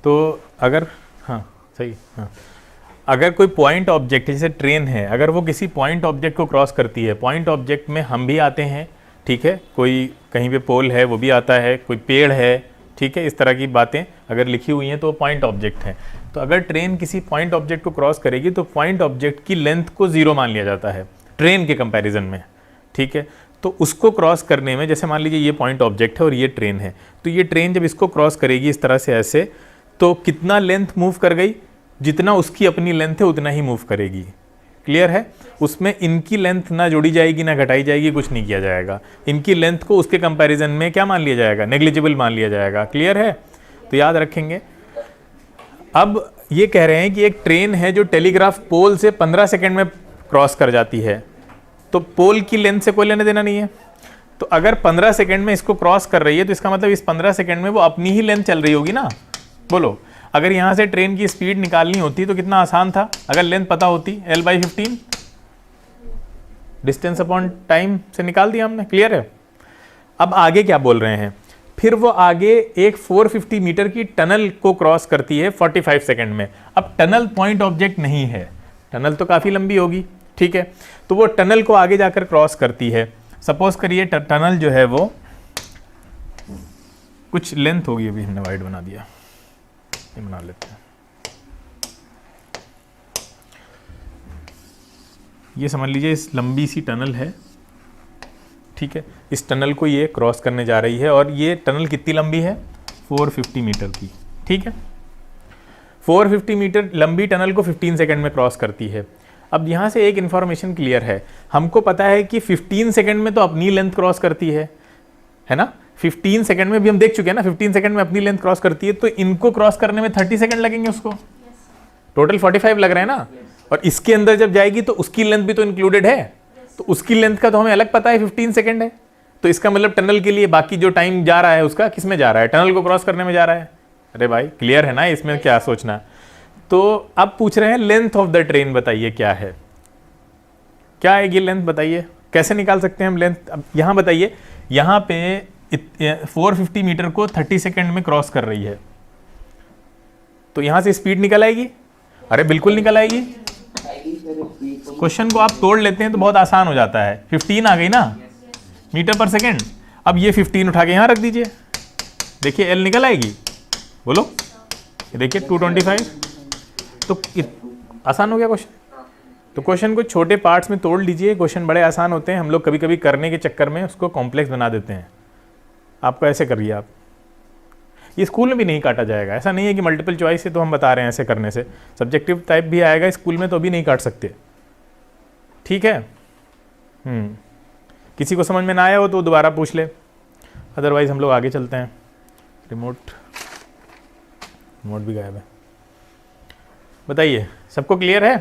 तो अगर, हाँ सही, हाँ, अगर कोई पॉइंट ऑब्जेक्ट जैसे ट्रेन है, अगर वो किसी पॉइंट ऑब्जेक्ट को क्रॉस करती है, पॉइंट ऑब्जेक्ट में हम भी आते हैं, ठीक है, कोई कहीं पे पोल है वो भी आता है, कोई पेड़ है, ठीक है, इस तरह की बातें अगर लिखी हुई हैं तो वो पॉइंट ऑब्जेक्ट है। तो अगर ट्रेन किसी पॉइंट ऑब्जेक्ट को क्रॉस करेगी तो पॉइंट ऑब्जेक्ट की लेंथ को 0 मान लिया जाता है ट्रेन के कंपैरिजन में, ठीक है। तो उसको क्रॉस करने में, जैसे मान लीजिए ये पॉइंट ऑब्जेक्ट है और ये ट्रेन है, तो ये ट्रेन जब इसको क्रॉस करेगी इस तरह से ऐसे, तो कितना लेंथ मूव कर गई, जितना उसकी अपनी लेंथ है उतना ही मूव करेगी। क्लियर है? उसमें इनकी लेंथ ना जोड़ी जाएगी ना घटाई जाएगी, कुछ नहीं किया जाएगा। इनकी लेंथ को उसके कंपैरिजन में क्या मान लिया जाएगा, नेग्लिजिबल मान लिया जाएगा। क्लियर है? तो याद रखेंगे। अब ये कह रहे हैं कि एक ट्रेन है जो टेलीग्राफ पोल से 15 सेकंड में क्रॉस कर जाती है, तो पोल की लेंथ से कोई लेने देना नहीं है। तो अगर 15 सेकंड में इसको क्रॉस कर रही है तो इसका मतलब इस 15 सेकंड में वो अपनी ही लेंथ चल रही होगी ना। बोलो, अगर यहां से ट्रेन की स्पीड निकालनी होती तो कितना आसान था, अगर लेंथ पता होती, L/15 डिस्टेंस अपॉन टाइम से निकाल दिया हमने। क्लियर है? अब आगे क्या बोल रहे हैं, फिर वो आगे एक 450 मीटर की टनल को क्रॉस करती है 45 सेकंड में। अब टनल पॉइंट ऑब्जेक्ट नहीं है, टनल तो काफ़ी लंबी होगी, ठीक है, तो वो टनल को आगे जाकर क्रॉस करती है। सपोज करिए टनल जो है वो कुछ लेंथ होगी, अभी हमने वाइड बना दिया, ये बना लेते हैं। ये समझ लीजिए इस लंबी सी टनल है, ठीक है, इस टनल को ये क्रॉस करने जा रही है और ये टनल कितनी लंबी है, 450 मीटर की, ठीक है। 450 मीटर लंबी टनल को 15 सेकंड में क्रॉस करती है। अब यहाँ से एक इन्फॉर्मेशन क्लियर है, हमको पता है कि 15 सेकंड में तो अपनी लेंथ क्रॉस करती है ना। 15 सेकंड में भी हम देख चुके हैं ना, 15 सेकंड में अपनी लेंथ क्रॉस करती है, तो इनको क्रॉस करने में 30 सेकंड लगेंगे उसको, टोटल 45 लग रहे हैं ना। और इसके अंदर जब जाएगी तो उसकी लेंथ भी तो इंक्लूडेड है, तो उसकी लेंथ का तो हमें अलग पता है 15 सेकंड है। तो इसका मतलब टनल के लिए बाकी जो टाइम जा रहा है उसका किस में जा रहा है, टनल को क्रॉस करने में जा रहा है। अरे भाई क्लियर है ना, इसमें क्या सोचना। तो अब पूछ रहे हैं लेंथ ऑफ द ट्रेन बताइए क्या है, क्या है ये लेंथ बताइए, कैसे निकाल सकते हैं हम लेंथ। अब यहाँ बताइए, यहाँ पे 450 मीटर को 30 सेकंड में क्रॉस कर रही है, तो यहाँ से स्पीड निकल आएगी। अरे बिल्कुल निकल आएगी। क्वेश्चन को आप तोड़ लेते हैं तो बहुत आसान हो जाता है। 15 आ गई ना मीटर पर सेकंड, अब ये 15 उठा के यहाँ रख दीजिए, देखिए एल निकल आएगी। बोलो, देखिए 225, तो आसान हो गया क्वेश्चन। तो क्वेश्चन को छोटे पार्ट्स में तोड़ लीजिए, क्वेश्चन बड़े आसान होते हैं, हम लोग कभी कभी करने के चक्कर में उसको कॉम्प्लेक्स बना देते हैं। आपको ऐसे करिए, आप ये स्कूल में भी नहीं काटा जाएगा, ऐसा नहीं है कि मल्टीपल चॉइस है तो हम बता रहे हैं ऐसे करने से, सब्जेक्टिव टाइप भी आएगा स्कूल में तो भी नहीं काट सकते, ठीक है। किसी को समझ में ना आया हो तो दोबारा पूछ ले, अदरवाइज हम लोग आगे चलते हैं। रिमोट भी गायब है, बताइए सबको क्लियर है?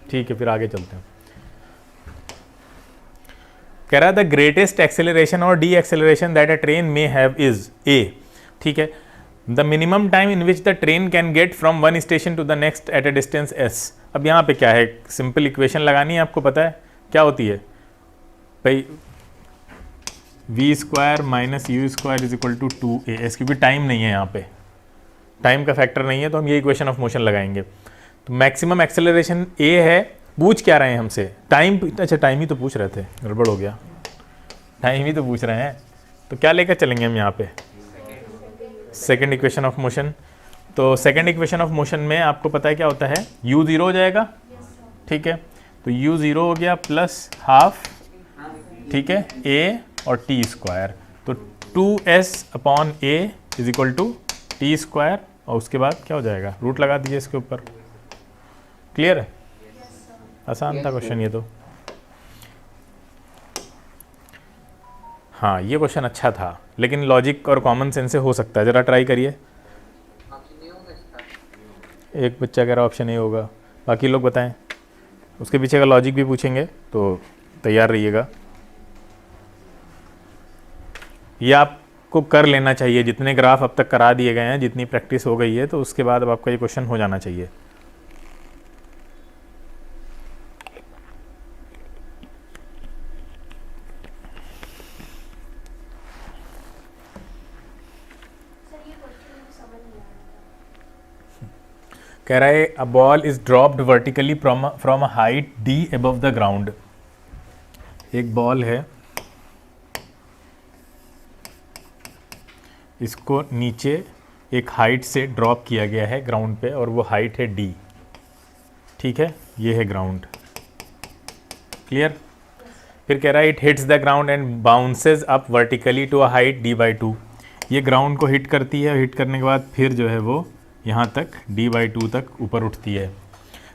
ठीक है, फिर आगे चलते हैं। कह रहा the greatest acceleration or deceleration that a train may have is a, ठीक है, the minimum time in which the train can get from one station to the next at a distance s. अब यहाँ पे क्या है, simple equation लगानी है, आपको पता है क्या होती है भाई, v² minus u² is equal to 2as, क्योंकि टाइम नहीं है यहाँ पे, टाइम का फैक्टर नहीं है, तो हम ये इक्वेशन ऑफ मोशन लगाएंगे। तो मैक्सिमम एक्सेलरेशन a है, पूछ क्या रहे हैं हमसे, टाइम। अच्छा टाइम ही तो पूछ रहे थे, गड़बड़ हो गया, टाइम ही तो पूछ रहे हैं, तो क्या लेकर चलेंगे हम यहाँ पे, सेकंड इक्वेशन ऑफ मोशन। तो सेकंड इक्वेशन ऑफ मोशन में आपको पता है क्या होता है, u0 हो जाएगा, ठीक है, तो u0 हो गया प्लस हाफ, ठीक है, a और t², तो 2s/a is equal to t², और उसके बाद क्या हो जाएगा, रूट लगा दीजिए इसके ऊपर। क्लियर है? आसान था क्वेश्चन ये तो। हाँ ये क्वेश्चन अच्छा था, लेकिन लॉजिक और कॉमन सेंस से हो सकता है, ज़रा ट्राई करिए। एक बच्चा कह रहा ऑप्शन ए होगा, बाकी लोग बताएं, उसके पीछे का लॉजिक भी पूछेंगे तो तैयार रहिएगा। ये आपको कर लेना चाहिए, जितने ग्राफ अब तक करा दिए गए हैं, जितनी प्रैक्टिस हो गई है, तो उसके बाद अब आपका ये क्वेश्चन हो जाना चाहिए। कह रहा है a ball is dropped vertically from a height D above the ground. एक बॉल है, इसको नीचे एक हाइट से ड्रॉप किया गया है ग्राउंड पे, और वो हाइट है डी। ठीक है, ये है ग्राउंड। क्लियर? फिर कह रहा है it hits the ground and bounces up vertically to a height d/2। ये ग्राउंड को हिट करती है, हिट करने के बाद फिर जो है वो यहाँ तक d/2 तक ऊपर उठती है।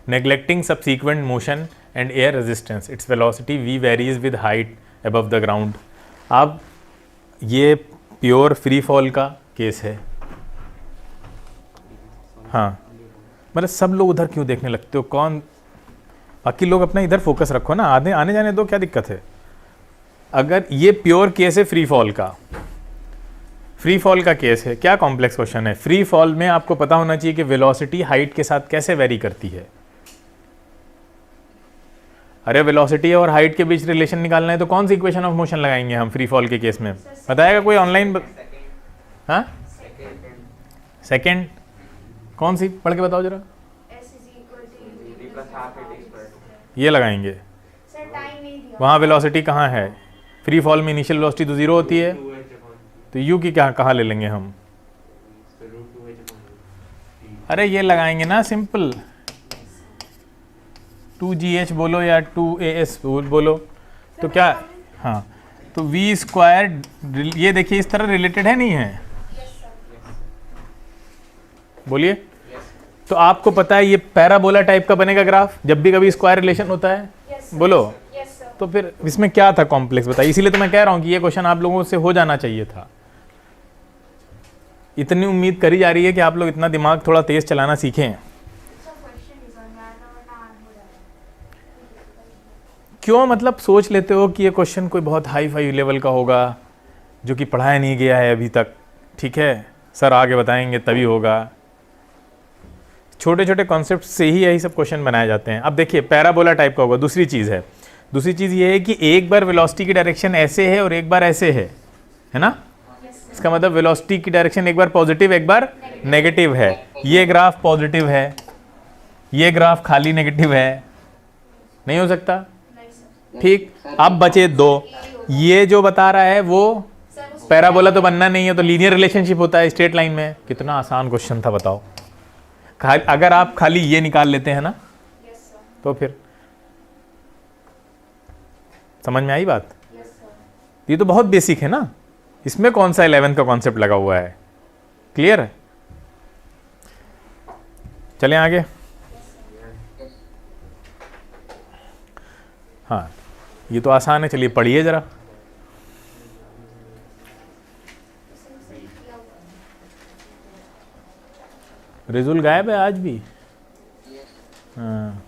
Neglecting subsequent motion and air resistance, its velocity v varies with height above the ground. अब ये प्योर फ्री फॉल का केस है। हाँ, मतलब सब लोग उधर क्यों देखने लगते हो? कौन, बाकी लोग अपना इधर फोकस रखो ना, आने जाने दो, क्या दिक्कत है? अगर ये प्योर केस है फ्री फॉल का, फ्री फॉल का केस है, क्या कॉम्प्लेक्स क्वेश्चन है? फ्री फॉल में आपको पता होना चाहिए कि वेलोसिटी हाइट के साथ कैसे वेरी करती है। अरे वेलोसिटी और हाइट के बीच रिलेशन निकालना है तो कौन सी इक्वेशन ऑफ मोशन लगाएंगे हम फ्री फॉल के केस में? बताएगा कोई ऑनलाइन? हाँ, सेकेंड कौन सी? पढ़ के बताओ जरा। ये लगाएंगे। वहाँ वेलोसिटी कहाँ है? फ्री फॉल में इनिशियल वेलोसिटी तो जीरो होती है, तो यू की क्या कहाँ ले लेंगे हम? अरे ये लगाएंगे ना सिंपल, 2gh बोलो या 2as बोलो तो क्या? हाँ, तो v स्क्वायर, ये देखिए इस तरह रिलेटेड है, नहीं है? बोलिए। तो आपको पता है ये पैराबोला टाइप का बनेगा ग्राफ जब भी कभी स्क्वायर रिलेशन होता है। बोलो। तो फिर इसमें क्या था कॉम्प्लेक्स, बताइए। इसीलिए तो मैं कह रहा हूँ कि ये क्वेश्चन आप लोगों से हो जाना चाहिए था। इतनी उम्मीद करी जा रही है कि आप लोग इतना दिमाग थोड़ा तेज चलाना सीखें। क्यों मतलब सोच लेते हो कि ये क्वेश्चन कोई बहुत हाई फाई लेवल का होगा जो कि पढ़ाया नहीं गया है अभी तक? ठीक है, सर आगे बताएंगे तभी होगा। छोटे छोटे कॉन्सेप्ट से ही यही सब क्वेश्चन बनाए जाते हैं। अब देखिए पैराबोला टाइप का होगा। दूसरी चीज़ है, दूसरी चीज़ ये है कि एक बार वेलोसिटी की डायरेक्शन ऐसे है और एक बार ऐसे है ना? इसका मतलब वेलोसिटी की डायरेक्शन एक बार पॉजिटिव एक बार नेगेटिव है। ये ग्राफ पॉजिटिव है, ये ग्राफ खाली नेगेटिव है, नहीं हो सकता। ठीक, अब बचे दो। ये जो बता रहा है वो पैराबोला तो बनना नहीं है, तो लीनियर रिलेशनशिप होता है स्ट्रेट लाइन में। कितना आसान क्वेश्चन था बताओ। अगर आप खाली ये निकाल लेते हैं ना तो फिर समझ में आई बात? ये तो बहुत बेसिक है ना, इसमें कौन सा 11th का कॉन्सेप्ट लगा हुआ है? क्लियर है? चलें आगे। हाँ, ये तो आसान है, चलिए पढ़िए जरा। रिजुल गायब है आज भी? हाँ।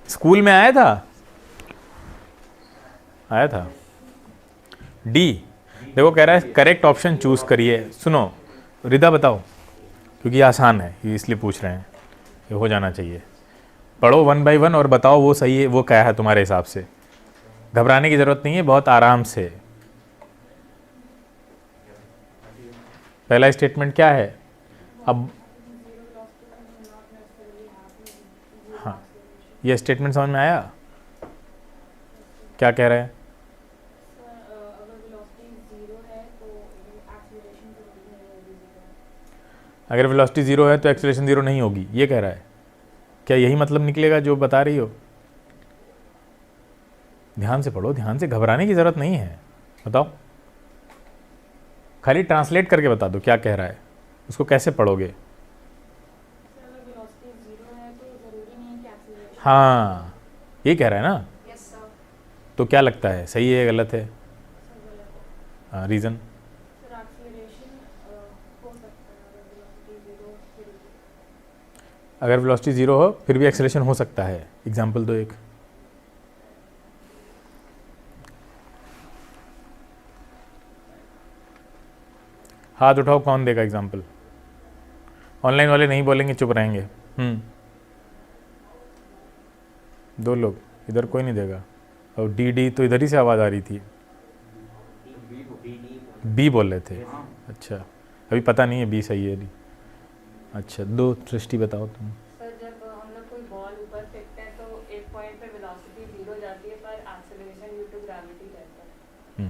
स्कूल में आया था? आया था। डी देखो, कह रहा है करेक्ट ऑप्शन चूज करिए। सुनो रिदा बताओ, क्योंकि आसान है ये इसलिए पूछ रहे हैं, ये हो जाना चाहिए। पढ़ो 1 by 1 और बताओ वो सही है, वो क्या है तुम्हारे हिसाब से। घबराने की जरूरत नहीं है, बहुत आराम से। पहला स्टेटमेंट क्या है? अब हाँ, ये स्टेटमेंट समझ में आया? क्या कह रहे हैं? अगर वेलोसिटी जीरो है तो एक्सेलरेशन जीरो नहीं होगी, ये कह रहा है। क्या यही मतलब निकलेगा जो बता रही हो? ध्यान से पढ़ो, ध्यान से, घबराने की जरूरत नहीं है। बताओ, खाली ट्रांसलेट करके बता दो क्या कह रहा है, उसको कैसे पढ़ोगे? हाँ, ये कह रहा है ना? तो क्या लगता है, सही है गलत है? हाँ, रीज़न? अगर वेलोसिटी जीरो हो फिर भी एक्सेलरेशन हो सकता है। एग्जाम्पल दो एक। हाथ उठाओ, कौन देगा एग्जाम्पल? ऑनलाइन वाले नहीं बोलेंगे, चुप रहेंगे। दो लोग, इधर कोई नहीं देगा। और डी तो इधर ही से आवाज़ आ रही थी। बी बोल रहे थे? अच्छा, अभी पता नहीं है बी सही है नहीं। अच्छा, दो सृष्टि बताओ तुम। सर जब हम लोग कोई बॉल ऊपर फेंकते हैं तो एक पॉइंट पे वेलोसिटी 0 हो जाती है पर एक्सेलरेशन ड्यू टू ग्रेविटी रहता है।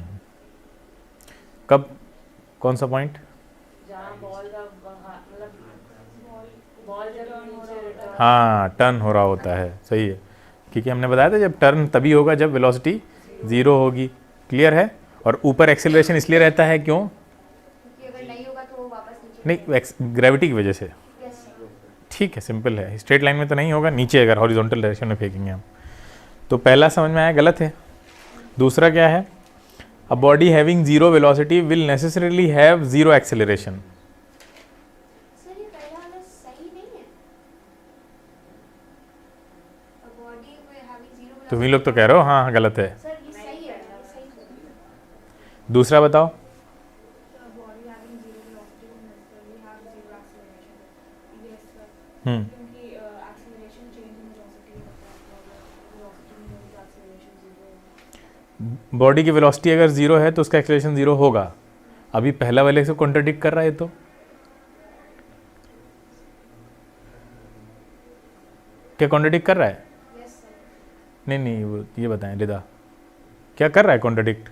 कब, कौन सा पॉइंट? जहाँ बॉल जब मतलब बॉल जब नीचे हाँ, टर्न हो रहा होता है, सही है, क्योंकि हमने बताया था जब टर्न तभी होगा जब वेलोसिटी 0 होगी। क्लियर है? और ऊपर एक्सेलरेशन इसलिए रहता है क्यों? क्योंकि अगर नहीं होगा तो वो वापस नीचे नहीं, ग्रेविटी की वजह से। Yes sir. ठीक है, सिंपल है, स्ट्रेट लाइन में तो नहीं होगा, नीचे अगर हॉरिजॉन्टल डायरेक्शन में फेंकेंगे हम। तो पहला समझ में आया, गलत है। दूसरा क्या है? A body having 0 velocity will necessarily have 0 acceleration. Sir ये पहला वाला सही नहीं है। अ बॉडी विल हैविंग 0 तुम ही लोग तो कह रहे हो हाँ हाँ गलत है। सर ये सही है, ये सही है। दूसरा बताओ। Body having 0 velocity will necessarily have 0 acceleration. Yes sir, hmm, क्योंकि एक्सेलरेशन चेंज इन वेलोसिटी होता है, वेलोसिटी में एक्सेलरेशन 0 है। बॉडी की वेलोसिटी अगर 0 है तो उसका एक्सेलरेशन 0 होगा। अभी पहला वाले से कॉन्ट्रडिक्ट कर रहा है, तो क्या कॉन्ट्रडिक्ट कर रहा है? Yes sir. नहीं नहीं, वो ये बताएं रिदा, क्या कर रहा है कॉन्ट्रडिक्ट?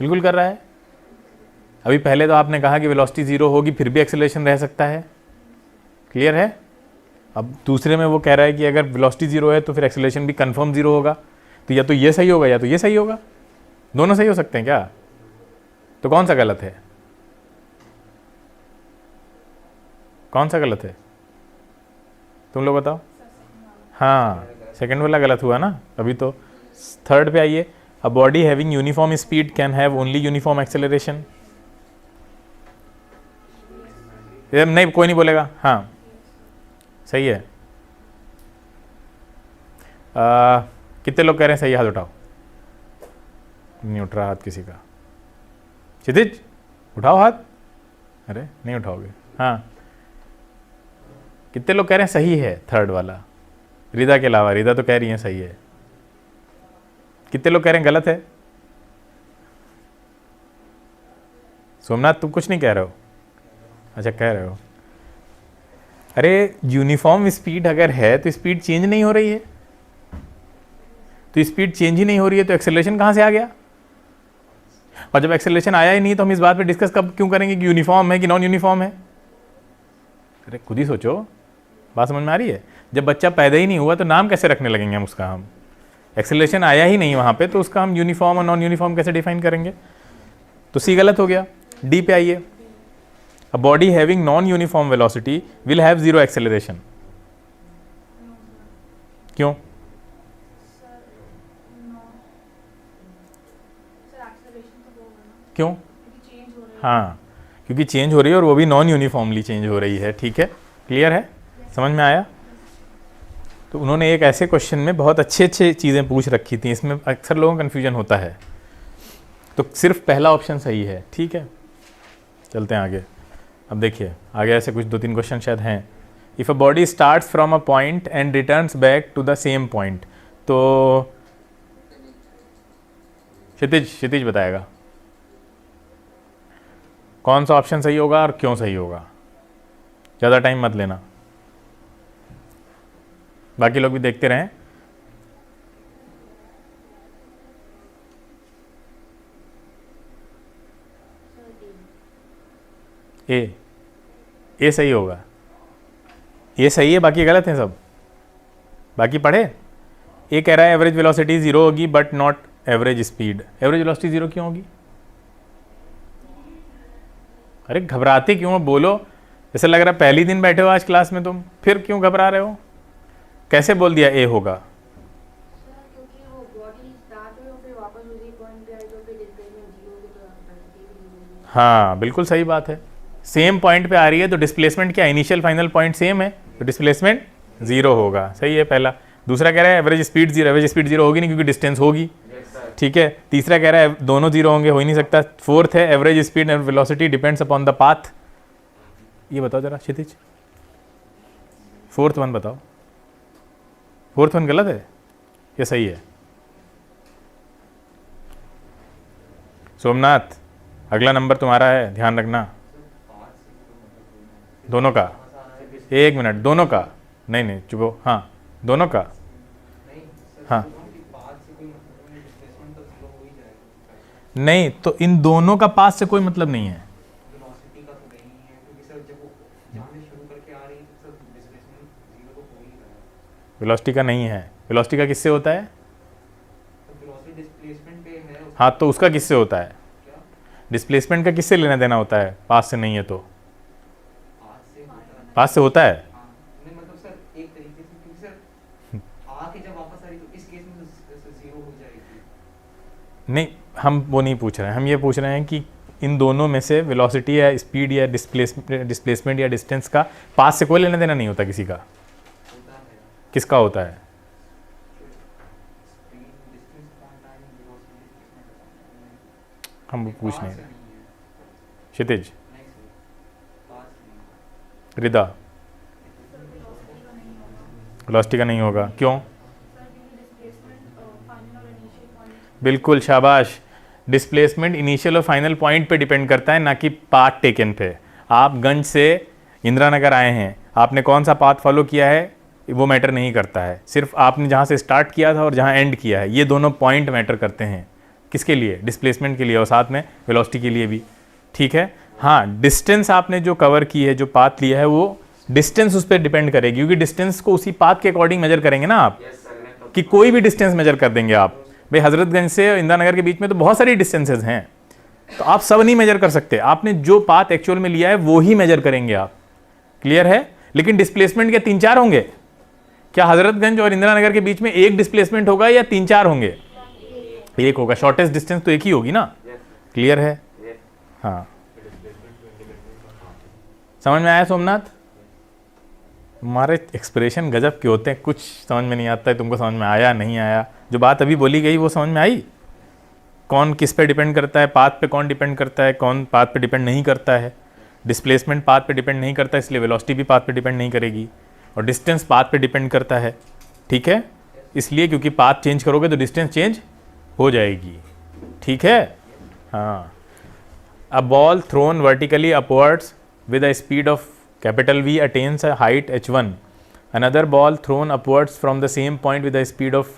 बिल्कुल कर रहा है। अभी पहले तो आपने कहा कि वेलोसिटी 0 होगी फिर भी एक्सेलरेशन रह सकता है। क्लियर है? अब दूसरे में वो कह रहा है कि अगर वेलोसिटी 0 है तो फिर एक्सेलरेशन भी कंफर्म 0 होगा। तो या तो ये सही होगा या तो ये सही होगा, दोनों सही हो सकते हैं क्या? तो कौन सा गलत है? कौन सा गलत है तुम लोग बताओ। हाँ, सेकंड वाला गलत हुआ ना। अभी तो थर्ड पे आइए। A body having uniform speed can have only uniform acceleration. नहीं, कोई नहीं बोलेगा। हाँ सही है। कितने लोग कह रहे हैं सही? हाथ उठाओ। नहीं उठ रहा हाथ किसी का। क्षितिज उठाओ हाथ। अरे नहीं उठाओगे। हाँ, कितने लोग कह रहे हैं सही है थर्ड वाला? रिदा के अलावा, रिदा तो कह रही है सही है। कितने लोग कह रहे हैं गलत है? सोमनाथ तुम कुछ नहीं कह रहे हो? अच्छा कह रहे हो। अरे यूनिफॉर्म स्पीड अगर है तो स्पीड चेंज नहीं हो रही है, तो स्पीड चेंज ही नहीं हो रही है तो एक्सेलरेशन कहाँ से आ गया? और जब एक्सेलरेशन आया ही नहीं तो हम इस बात पे डिस्कस कब क्यों करेंगे कि यूनिफॉर्म है कि नॉन यूनिफॉर्म है? अरे खुद ही सोचो, बात समझ में आ रही है? जब बच्चा पैदा ही नहीं हुआ तो नाम कैसे रखने लगेंगे हम उसका? हम एक्सेलरेशन आया ही नहीं वहाँ पे तो उसका हम यूनिफॉर्म और नॉन यूनिफॉर्म कैसे डिफाइन करेंगे? तो सी गलत हो गया। डी पे आइए। A body having non uniform velocity will have 0 acceleration. क्यों? सर एक्सेलरेशन तो होगा ना, क्यों? क्योंकि चेंज हो रही है। हाँ, क्योंकि चेंज हो रही है और वो भी नॉन यूनिफॉर्मली चेंज हो रही है। ठीक है, क्लियर है? समझ में आया? तो उन्होंने एक ऐसे क्वेश्चन में बहुत अच्छे चीज़ें पूछ रखी थी, इसमें अक्सर लोगों को कन्फ्यूजन होता है। तो सिर्फ पहला ऑप्शन सही है। ठीक है, चलते हैं आगे। अब देखिए आगे ऐसे कुछ 2-3 क्वेश्चन शायद हैं। If a body starts from a point and returns back to the same point, तो क्षितिज बताएगा कौन सा ऑप्शन सही होगा और क्यों सही होगा। ज़्यादा टाइम मत लेना, बाकी लोग भी देखते रहें। ए सही होगा। ये सही है, बाकी गलत हैं सब। बाकी पढ़े। ए कह रहा है एवरेज वेलोसिटी 0 होगी but not average speed. Average velocity 0 क्यों होगी? अरे घबराते क्यों हो? बोलो। ऐसा लग रहा है पहली दिन बैठे हो आज क्लास में तुम, फिर क्यों घबरा रहे हो? कैसे बोल दिया ए होगा? सर क्योंकि वो बॉडी स्टार्ट हुई और फिर वापस उसी पॉइंट पे आई तो फिर डिस्प्लेसमेंट 0 होगी तो वेलोसिटी भी 0 होगी। हाँ बिल्कुल सही बात है। सेम पॉइंट पे आ रही है तो डिस्प्लेसमेंट क्या, इनिशियल फाइनल पॉइंट सेम है तो डिस्प्लेसमेंट 0 होगा। सही है पहला। दूसरा कह रहा है एवरेज स्पीड 0। एवरेज स्पीड 0 होगी नहीं क्योंकि डिस्टेंस होगी। ठीक है। तीसरा कह रहा है दोनों 0 होंगे, हो ही नहीं सकता। फोर्थ है average speed and velocity depends upon the path. ये बताओ जरा क्षितिज, फोर्थ वन बताओ। फोर्थ वन गलत है या सही है? सोमनाथ अगला नंबर तुम्हारा है, ध्यान रखना। दोनों का, एक मिनट, दोनों का, नहीं नहीं चुपो, हाँ दोनों का, हाँ नहीं, तो इन दोनों का पास से कोई मतलब नहीं है। वेलोसिटी का नहीं है, वेलोसिटी का किससे होता है? हाँ तो उसका किससे होता है? डिस्प्लेसमेंट का किससे लेना देना होता है? पास से नहीं है तो पास से होता है। नहीं, हम वो नहीं पूछ रहे हैं, हम ये पूछ रहे हैं कि इन दोनों में से वेलोसिटी या स्पीड या डिस्प्लेसमेंट या डिस्टेंस का पास से कोई लेना देना नहीं होता किसी का। किसका होता है? हम वो पूछ नहीं रहे। क्षितिज, रिदा, वेलोसिटी का नहीं होगा, क्यों? बिल्कुल शाबाश। डिस्प्लेसमेंट इनिशियल और फाइनल पॉइंट पे डिपेंड करता है, ना कि पाथ टेकन पे। आप गंज से इंदिरा नगर आए हैं, आपने कौन सा पाथ फॉलो किया है वो मैटर नहीं करता है, सिर्फ आपने जहाँ से स्टार्ट किया था और जहाँ एंड किया है, ये दोनों पॉइंट मैटर करते हैं। किसके लिए? डिस्प्लेसमेंट के लिए और साथ में वेलोसिटी के लिए भी, ठीक है। हाँ, डिस्टेंस आपने जो कवर की है, जो पाथ लिया है, वो डिस्टेंस उस पर डिपेंड करेगी, क्योंकि डिस्टेंस को उसी पाथ के अकॉर्डिंग मेजर करेंगे ना आप, कि कोई भी डिस्टेंस मेजर कर देंगे आप। भाई हजरतगंज से इंदिरा नगर के बीच में तो बहुत सारी डिस्टेंसेज हैं, तो आप सब नहीं मेजर कर सकते। आपने जो पाथ एक्चुअल में लिया है वो ही मेजर करेंगे आप, क्लियर है। लेकिन डिस्प्लेसमेंट के 3-4 होंगे। क्या हजरतगंज और इंदिरा नगर के बीच में एक डिस्प्लेसमेंट होगा या 3-4 होंगे? एक होगा। शॉर्टेस्ट डिस्टेंस तो एक ही होगी ना, क्लियर है। हाँ, समझ में आया सोमनाथ? हमारे एक्सप्रेशन गजब के होते हैं, कुछ समझ में नहीं आता है। तुमको समझ में आया नहीं आया? जो बात अभी बोली गई वो समझ में आई? कौन किस पे डिपेंड करता है? पाथ पे कौन डिपेंड करता है, कौन पाथ पे डिपेंड नहीं करता है? डिस्प्लेसमेंट पाथ पे डिपेंड नहीं करता, इसलिए वेलोसिटी भी पाथ पे डिपेंड नहीं करेगी। और डिस्टेंस पाथ पे डिपेंड करता है, ठीक है, इसलिए क्योंकि पाथ चेंज करोगे तो डिस्टेंस चेंज हो जाएगी, ठीक है। हाँ, a ball thrown vertically upwards with a speed of capital V attains a height h1. Another ball thrown upwards from the same point with a speed of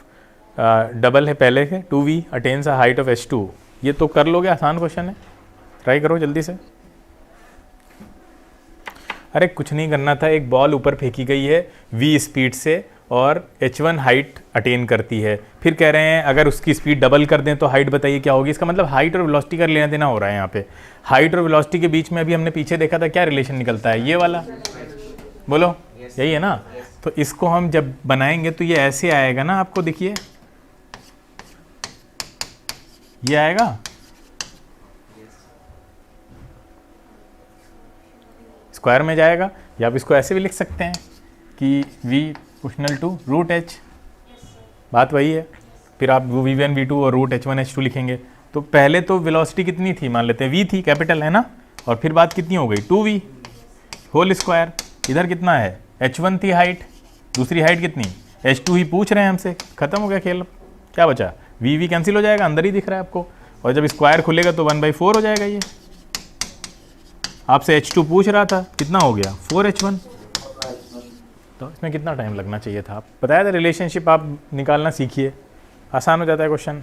double है पहले के 2v attains a height of h2. ये तो कर लोगे, आसान question है, try करो जल्दी से। अरे कुछ नहीं करना था, एक बॉल ऊपर फेंकी गई है v स्पीड से और h1 हाइट अटेन करती है। फिर कह रहे हैं अगर उसकी स्पीड डबल कर दें तो हाइट बताइए क्या होगी। इसका मतलब हाइट और वेलोसिटी का लेना देना हो रहा है यहाँ पे। हाइट और वेलोसिटी के बीच में अभी हमने पीछे देखा था क्या रिलेशन निकलता है, ये वाला, बोलो यही है ना। तो इसको हम जब बनाएंगे तो ये ऐसे आएगा ना, आपको दिखिए ये आएगा, स्क्वायर में जाएगा। या आप इसको ऐसे भी लिख सकते हैं कि v proportional to root h, बात वही है। फिर आप v1 v2 और रूट h1 h2 लिखेंगे। तो पहले तो वेलोसिटी कितनी थी, मान लेते हैं v थी, कैपिटल है ना, और फिर बात कितनी हो गई 2v होल स्क्वायर। इधर कितना है h1 थी हाइट, दूसरी हाइट कितनी h2 ही पूछ रहे हैं हमसे, खत्म हो गया खेल। क्या बचा, v कैंसिल हो जाएगा, अंदर ही दिख रहा है आपको, और जब स्क्वायर खुलेगा तो 1/4 हो जाएगा। ये आपसे h2 पूछ रहा था, कितना हो गया 4h1। तो इसमें कितना टाइम लगना चाहिए था, आप बताया था। रिलेशनशिप आप निकालना सीखिए, आसान हो जाता है क्वेश्चन,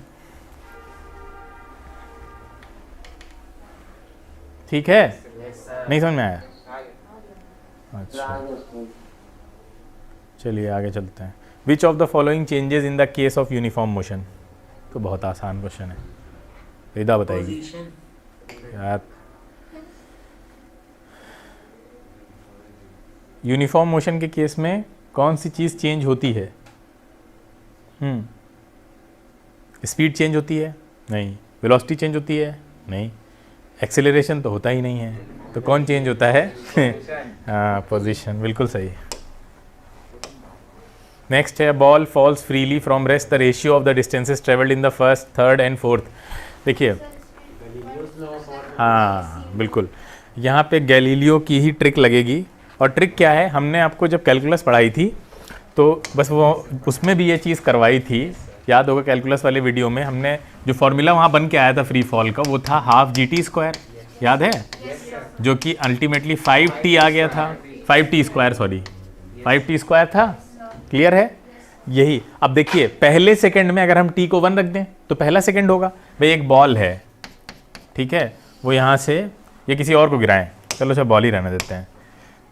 ठीक है। नहीं समझ में आया? अच्छा चलिए आगे चलते हैं। Which of the following changes in the case of uniform motion? तो बहुत आसान क्वेश्चन है, रिदा बताएगी यार। यूनिफॉर्म मोशन के केस में कौन सी चीज़ चेंज होती है? स्पीड चेंज होती है? नहीं। वेलोसिटी चेंज होती है? नहीं। एक्सेलरेशन तो होता ही नहीं है, तो कौन चेंज होता है? हाँ, पोजीशन, बिल्कुल सही। नेक्स्ट है ball falls freely from rest, the ratio of the distances travelled in the first, third and fourth. देखिए, हाँ बिल्कुल, यहाँ पे गैलीलियो की ही ट्रिक लगेगी। और ट्रिक क्या है, हमने आपको जब कैलकुलस पढ़ाई थी तो बस वो उसमें भी ये चीज़ करवाई थी, याद होगा कैलकुलस वाले वीडियो में हमने जो फॉर्मूला वहाँ बन के आया था फ्री फॉल का वो था हाफ GT², याद है? जो कि अल्टीमेटली 5t आ गया था, 5t², सॉरी 5t² था। क्लियर है? यही। अब देखिए पहले सेकंड में अगर हम t को 1 रख दें तो पहला सेकंड होगा। भाई एक बॉल है, ठीक है, वो यहाँ से ये किसी और को गिराएं, चलो अच्छा बॉल ही रहने देते हैं।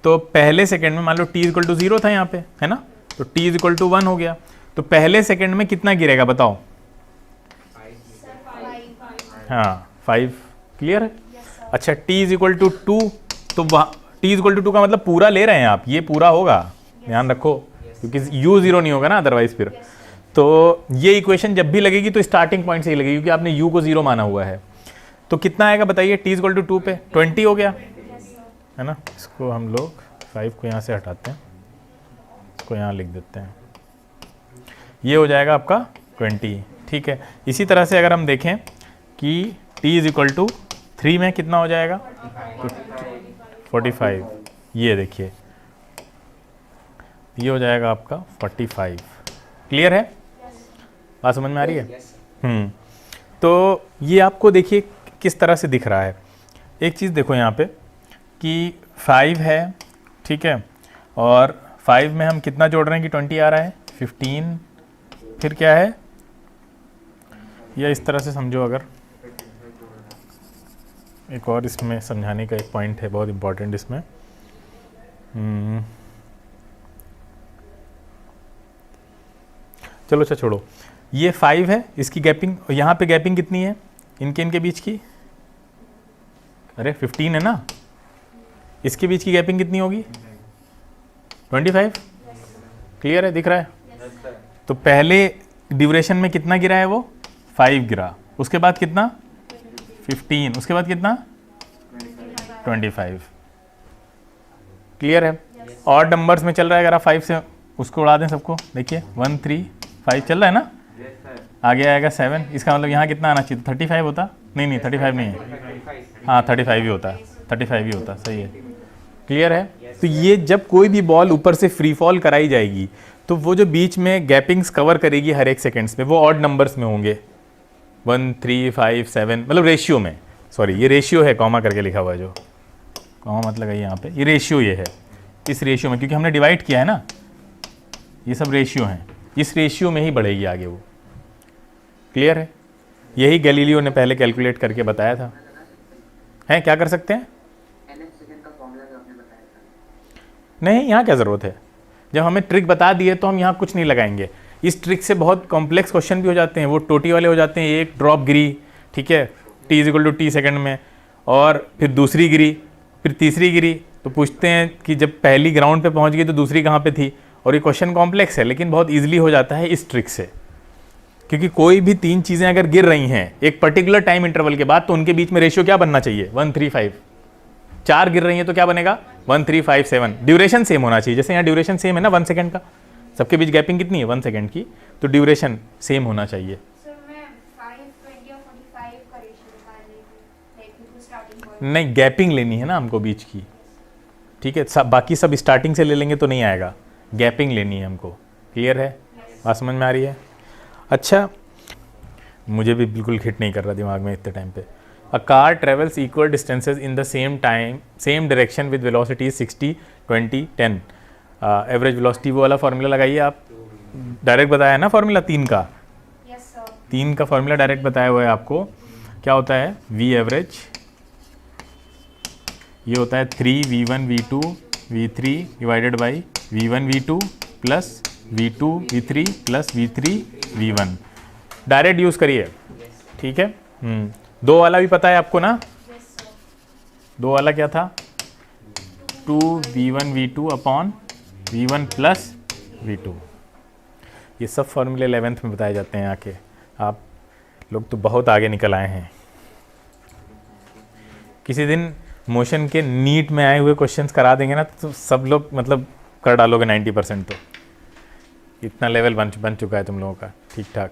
तो पहले सेकंड में मान लो t = 0 था यहाँ पे, है ना, तो t = 1 हो गया। तो पहले सेकंड में कितना गिरेगा बताओ? हाँ 5। क्लियर है? अच्छा t = 2, तो t = 2 का मतलब पूरा ले रहे हैं आप, ये पूरा होगा, ध्यान रखो, क्योंकि u 0 नहीं होगा ना अदरवाइज फिर। तो ये इक्वेशन जब भी लगेगी तो स्टार्टिंग पॉइंट से ही लगेगी, क्योंकि आपने u को 0 माना हुआ है। तो कितना आएगा बताइए? t = 2 पे 20 हो गया, है ना। इसको हम लोग 5 को यहाँ से हटाते हैं, इसको यहाँ लिख देते हैं, ये हो जाएगा आपका 20। ठीक है, इसी तरह से अगर हम देखें कि t = 3 में कितना हो जाएगा? तो 45, ये देखिए ये हो जाएगा आपका 45। क्लियर है? बात समझ में आ रही है? तो ये आपको देखिए किस तरह से दिख रहा है। एक चीज़ देखो यहाँ पे कि 5 है, ठीक है, और 5 में हम कितना जोड़ रहे हैं कि 20 आ रहा है, 15, फिर क्या है, या इस तरह से समझो। अगर एक और इसमें समझाने का एक पॉइंट है बहुत इम्पोर्टेंट इसमें, चलो अच्छा छोड़ो, ये 5 है, इसकी गैपिंग, यहाँ पे गैपिंग कितनी है इनके बीच की? अरे 15 है ना, इसके बीच की गैपिंग कितनी होगी? 25। क्लियर है? दिख रहा है? तो पहले ड्यूरेशन में कितना गिरा है वो? 5 गिरा, उसके बाद कितना? 15, उसके बाद कितना? 25। क्लियर है? और नंबर्स में चल रहा है, अगर आप 5 से उसको उड़ा दें सबको, देखिए 1 3 5 चल रहा है ना, आगे आएगा 7, इसका मतलब यहाँ कितना आना चाहिए? 35 होता? नहीं 35 नहीं है, हाँ 35 ही होता, 35 ही होता, सही है। क्लियर है? तो ये जब कोई भी बॉल ऊपर से फ्री फॉल कराई जाएगी तो वो जो बीच में गैपिंग्स कवर करेगी हर एक सेकेंड्स में, वो ऑड नंबर्स में होंगे, 1 3 5 7, मतलब रेशियो में, सॉरी ये रेशियो है, कॉमा करके लिखा हुआ है, जो कॉमा मत लगाइए यहाँ पे, ये रेशियो ये है, इस रेशियो में, क्योंकि हमने डिवाइड किया है ना, ये सब रेशियो हैं, इस रेशियो में ही बढ़ेगी आगे वो। क्लियर है? यही गैलीलियो ने पहले कैलकुलेट करके बताया था। हैं, क्या कर सकते हैं? नहीं, यहाँ क्या ज़रूरत है, जब हमें ट्रिक बता दिए तो हम यहाँ कुछ नहीं लगाएंगे। इस ट्रिक से बहुत कॉम्प्लेक्स क्वेश्चन भी हो जाते हैं, वो टोटी वाले हो जाते हैं, एक ड्रॉप गिरी, ठीक है, t = t सेकंड में, और फिर दूसरी गिरी, फिर तीसरी गिरी, तो पूछते हैं कि जब पहली ग्राउंड पे पहुंच गई तो दूसरी कहाँ पे थी। और ये क्वेश्चन कॉम्प्लेक्स है, लेकिन बहुत ईजिली हो जाता है इस ट्रिक से, क्योंकि कोई भी 3 चीज़ें अगर गिर रही हैं एक पर्टिकुलर टाइम इंटरवल के बाद, तो उनके बीच में रेशियो क्या बनना चाहिए? 1 3 5। 4 गिर रही हैं तो क्या बनेगा? 1 3 5 7। ड्यूरेशन सेम होना चाहिए, जैसे यहाँ ड्यूरेशन सेम है ना 1 सेकंड का, सबके बीच गैपिंग कितनी है? 1 सेकंड की, तो ड्यूरेशन सेम होना चाहिए। नहीं, गैपिंग लेनी है ना हमको बीच की, ठीक है, सब बाकी सब स्टार्टिंग से ले लेंगे तो नहीं आएगा, गैपिंग लेनी है हमको। क्लियर है? बात समझ में आ रही है? अच्छा, मुझे भी बिल्कुल हिट नहीं कर रहा दिमाग में इतने टाइम पे। A car travels equal distances in the same time, same direction with velocity 60 20 10। Average velocity, वो वाला फार्मूला लगाइए आप, डायरेक्ट बताया ना फार्मूला 3 का। Yes sir. 3 का फार्मूला डायरेक्ट बताया हुआ है आपको, क्या होता है? वी एवरेज, ये होता है 3v1 v2 v3 divided by v1 v2 plus v2 v3 plus v3 v1। Direct use करिए, ठीक है। 2 वाला भी पता है आपको ना? 2 वाला क्या था? 2v1 v2 upon v1 plus v2। ये सब फॉर्मूले 11th में बताए जाते हैं आके। आप लोग तो बहुत आगे निकल आए हैं। किसी दिन मोशन के नीट में आए हुए क्वेश्चंस करा देंगे ना, तो सब लोग मतलब कर डालोगे 90%। तो इतना लेवल बन चुका है तुम लोगों का, ठीक ठाक।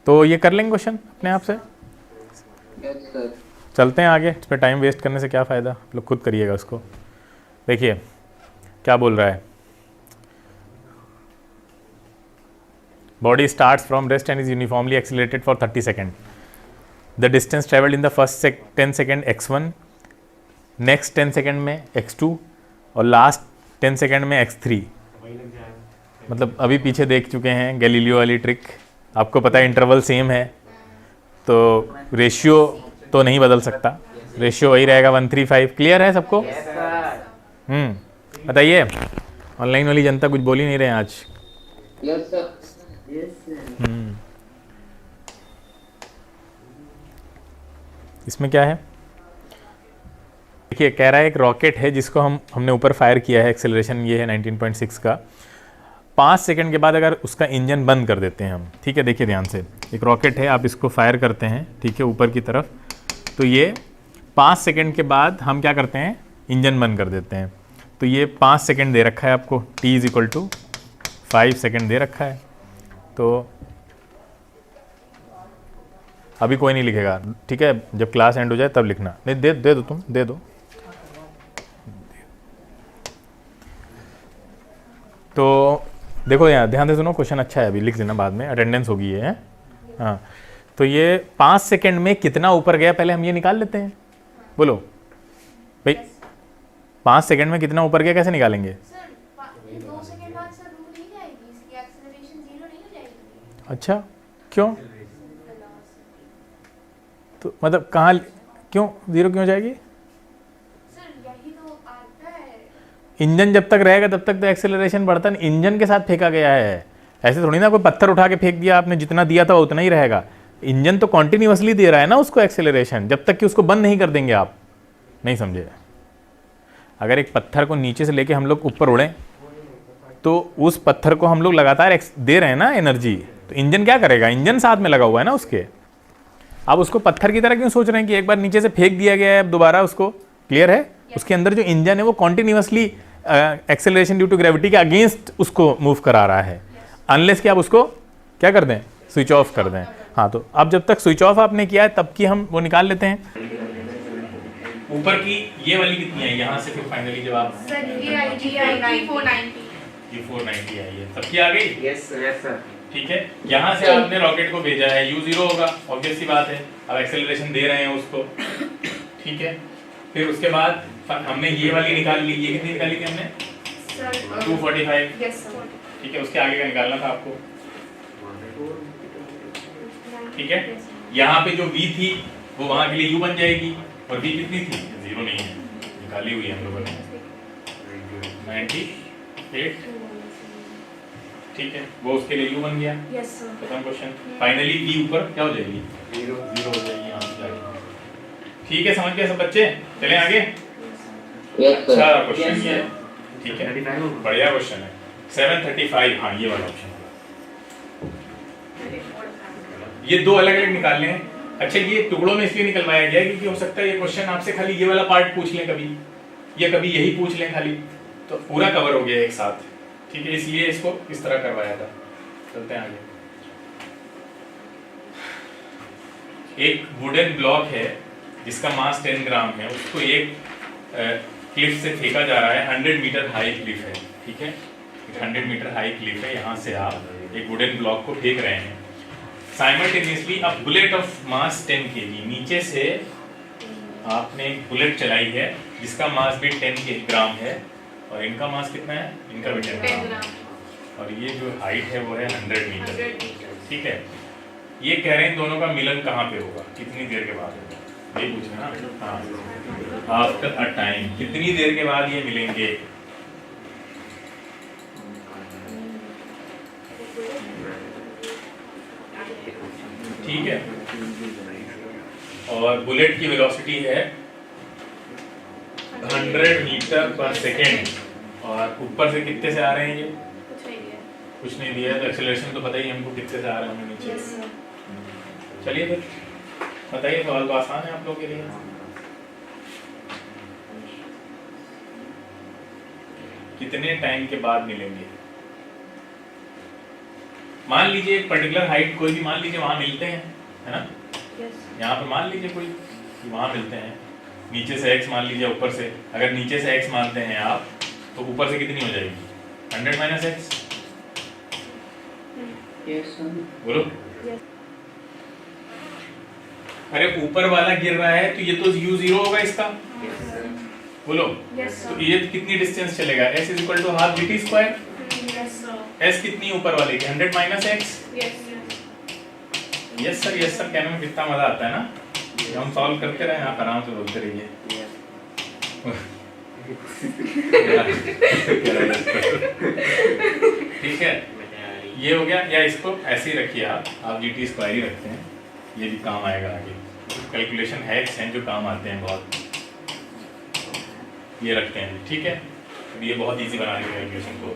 तो ये कर लेंगे क्वेश्चन अपने आप से। Yes sir. चलते हैं आगे, इस पर टाइम वेस्ट करने से क्या फ़ायदा, आप लोग खुद करिएगा उसको। देखिए क्या बोल रहा है, body starts from rest and is uniformly accelerated for 30 second. The distance travelled in the first 10 second x1, next 10 second में x2 और लास्ट 10 सेकेंड में x3. मतलब अभी पीछे देख चुके हैं गैलीलियो वाली ट्रिक, आपको पता है इंटरवल सेम है तो रेशियो तो नहीं बदल सकता, रेशियो वही रहेगा 1:3:5. क्लियर है सबको? बताइए, ऑनलाइन वाली जनता कुछ बोल ही नहीं रहे आज. Yes, sir. इसमें क्या है? देखिए कह रहा है एक रॉकेट है जिसको हमने ऊपर फायर किया है, एक्सेलरेशन ये है 19.6 का. 5 सेकंड के बाद अगर उसका इंजन बंद कर देते हैं हम, ठीक है, देखिए ध्यान से, एक रॉकेट है, आप इसको फायर करते हैं, ठीक है, ऊपर की तरफ, तो ये 5 सेकंड के बाद हम क्या करते हैं, इंजन बंद कर देते हैं. तो ये 5 सेकंड दे रखा है आपको, t = 5 सेकंड दे रखा है. तो अभी कोई नहीं लिखेगा, ठीक है, जब क्लास एंड हो जाए तब लिखना. नहीं दे दो, तुम दे दो. तो देखो यहाँ ध्यान से सुनो, क्वेश्चन अच्छा है, अभी लिख देना, बाद में अटेंडेंस होगी ये है. हाँ, तो ये 5 सेकंड में कितना ऊपर गया पहले हम ये निकाल लेते हैं. बोलो भाई, 5 सेकंड में कितना ऊपर गया कैसे निकालेंगे? सर 2 सेकंड बाद सर रुक नहीं जाएगी, इसकी एक्सेलरेशन 0 नहीं हो जाएगी? अच्छा, क्यों? तो मतलब कहाँ, क्यों 0 क्यों हो जाएगी? सर यही तो आता है. इंजन जब तक रहेगा तब तक तो एक्सेलरेशन बढ़ता नहीं, इंजन के साथ फेंका गया है. ऐसे थोड़ी ना कोई पत्थर उठा के फेंक दिया आपने, जितना दिया था उतना ही रहेगा. इंजन तो कॉन्टिन्यूसली दे रहा है ना उसको एक्सेलरेशन, जब तक कि उसको बंद नहीं कर देंगे आप. नहीं समझे? अगर एक पत्थर को नीचे से लेके हम लोग ऊपर उड़ें तो उस पत्थर को हम लोग लगातार दे रहे हैं ना एनर्जी, तो इंजन क्या करेगा? इंजन साथ में लगा हुआ है ना उसके. आप उसको पत्थर की तरह क्यों सोच रहे हैं कि एक बार नीचे से फेंक दिया गया है अब दोबारा उसको? क्लियर है? उसके अंदर जो इंजन है वो continuously acceleration due to gravity के अगेंस्ट उसको मूव करा रहा है, अनलेस कि आप उसको क्या कर दें, स्विच ऑफ कर दें. हाँ, तो अब जब तक स्विच ऑफ आपने किया है तब की हम वो निकाल लेते हैं. ऊपर की ये वाली कितनी है यहाँ से, फिर फाइनली जब आप सर ये आईजी 490. ये 490 आई है, सबकी आ गई. Yes, sir. Yes, sir. ठीक है, यहाँ से आपने रॉकेट को भेजा है, u0 होगा, ऑब्वियस सी बात है. अब एक्सेलरेशन दे रहे हैं उसको, ठीक है. फिर उसके बाद हमने ये वाली निकाल ली, ये कितनी निकाली थी हमने? सर 245. Yes sir. ठीक है, उसके आगे का निकालना था आपको. ठीक है, यहाँ पे जो v थी वो वहाँ के लिए u बन जाएगी, और v कितनी थी? 0 नहीं है, निकाली हुई है हम लोगों ने 98. ठीक है, वो उसके लिए u बन गया. Yes sir. खत्म क्वेश्चन. फाइनली v ऊपर क्या हो जाएगी? 0 हो जाएगी यहाँ से जाके. ठीक है, समझ गए सब बच्चे? चलें आगे. Yes, sir. अच्छा क्वेश्चन ये है, ठीक है, बढ़िया क्वेश्चन है. 735, हाँ ये वाला ऑप्शन. ये दो अलग अलग निकालने हैं. अच्छा, ये टुकड़ों में इसलिए निकलवाया गया है क्योंकि हो सकता है ये क्वेश्चन आपसे खाली ये वाला पार्ट पूछ लें कभी, या कभी यही पूछ लें खाली, तो पूरा कवर हो गया एक साथ. ठीक है, इसलिए इसको इस तरह करवाया था. चलते हैं आगे. एक वुडन ब्लॉक है जिसका मास 10 ग्राम है, उसको एक क्लिफ से फेंका जा रहा है. 100 मीटर हाई क्लिफ है, ठीक है, 100 मीटर हाई क्लिफ है. यहाँ से आप एक वुडन ब्लॉक को फेंक रहे हैं. Simultaneously a bullet of mass 10 kg, नीचे से आपने एक बुलेट चलाई है जिसका मास भी 10 ग्राम है, और इनका मास कितना है? इनका भी 10 ग्राम, और ये जो हाइट है वो है 100 मीटर. ठीक है, ये कह रहे हैं दोनों का मिलन कहाँ पे होगा, कितनी देर के बाद होगा, ये पूछ रहे हैं ना. हाँ, आफ्टर अ टाइम, कितनी देर के बाद ये मिलेंगे. ठीक है, और बुलेट की वेलोसिटी है 100 मीटर पर सेकेंड, और ऊपर से कितने से आ रहे हैं ये? कुछ नहीं दिया है, तो एक्सेलरेशन तो पता ही हमको कितने से आ रहे होंगे नीचे. चलिए फिर बताइए, सवाल तो आसान है आप लोगों के लिए. कितने टाइम के बाद मिलेंगे? मान लीजिए एक पर्टिकुलर हाइट कोई भी मान लीजिए वहां मिलते हैं, है ना. यहाँ पर मान लीजिए कोई वहां मिलते हैं, नीचे से x मान लीजिए, ऊपर से अगर नीचे से x मानते हैं आप, तो ऊपर से कितनी हो जाएगी? 100 - x. Yes, sir. बोलो। Yes. अरे ऊपर वाला गिर रहा है तो ये तो u0 होगा इसका। Yes, sir. बोलो। Yes, तो sir. ये कितनी डिस्टेंस चलेगा? s is equal to half gt square. Yes, sir. s कितनी ऊपर वाले की 100 minus x। Yes. Yes sir कहने में कितना मजा आता है ना। ये हम सॉल्व करते रहे, आप आराम से बोलते रहिए। ठीक है, ये हो गया। या इसको ऐसे ही रखिए, आप gt स्क्वायर ही रखते हैं, ये भी काम आएगा आगे। कैलकुलेशन हैक्स हैं जो काम आते हैं बहुत, ये रखते हैं। ठीक है, अब ये बहुत इजी बना देंगे कैलकुलेशन को।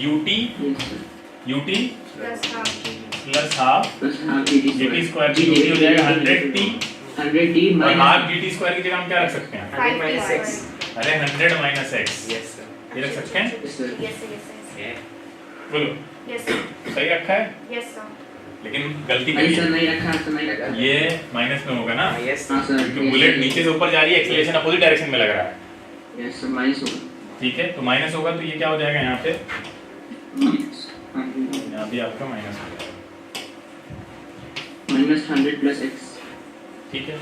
ut Yes, sir. ut Plus half. Plus half Plus half gt gt square. Square हो जाएगा 100t 100t और minus हाफ gt स्क्वायर की जगह हम क्या रख सकते हैं? 100 minus x. अरे 100 माइनस x Yes, sir. ये रख सकते हैं। Yes, sir. Yes, sir. Yes, sir. Yeah. बोलो, Yes, sir. सही रखा है, Yes, sir. लेकिन गलती नहीं करी सर, है। नहीं रखा, सर नहीं रखा। ये माइनस में होगा ना, Yes, हाँ सर। क्योंकि बुलेट नीचे से ऊपर जा रही है, एक्सेलरेशन अपोजिट डायरेक्शन में लग रहा है। Yes, sir, minus होगा। ठीक है, तो माइनस होगा तो ये क्या हो जाएगा यहाँ पे, Minus, हाँ, यहाँ भी आपका माइनस हो जाएगा। minus 100 plus x. ठीक है,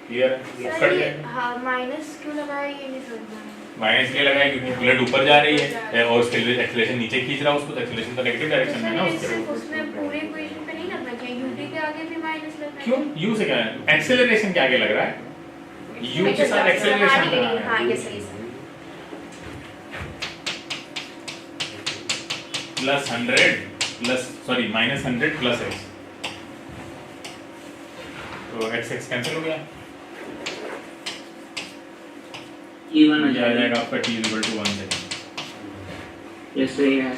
क्लियर है, सर, कट ये जाएगा। हाँ माइनस क्यों लगाया ये नहीं समझ में माइनस इसलिए लगाया क्योंकि बुलेट ऊपर जा रही है और एक्सेलरेशन नीचे खींच रहा है उसको, तो एक्सेलरेशन तो नेगेटिव डायरेक्शन में है ना उसके। सिर्फ उसमें पूरे इक्वेशन पे नहीं लगना चाहिए, ut के आगे भी माइनस लगना क्यों u से क्या है, एक्सेलरेशन के आगे लग रहा है, u के साथ एक्सेलरेशन कहाँ है? हाँ ये सही sir. Plus 100 plus sorry minus 100 plus x, तो x कैंसिल हो गया, E1 आ ये आ जाएगा जाएगा। आपका t इक्वल टू 1 से। Yes, sir, yeah.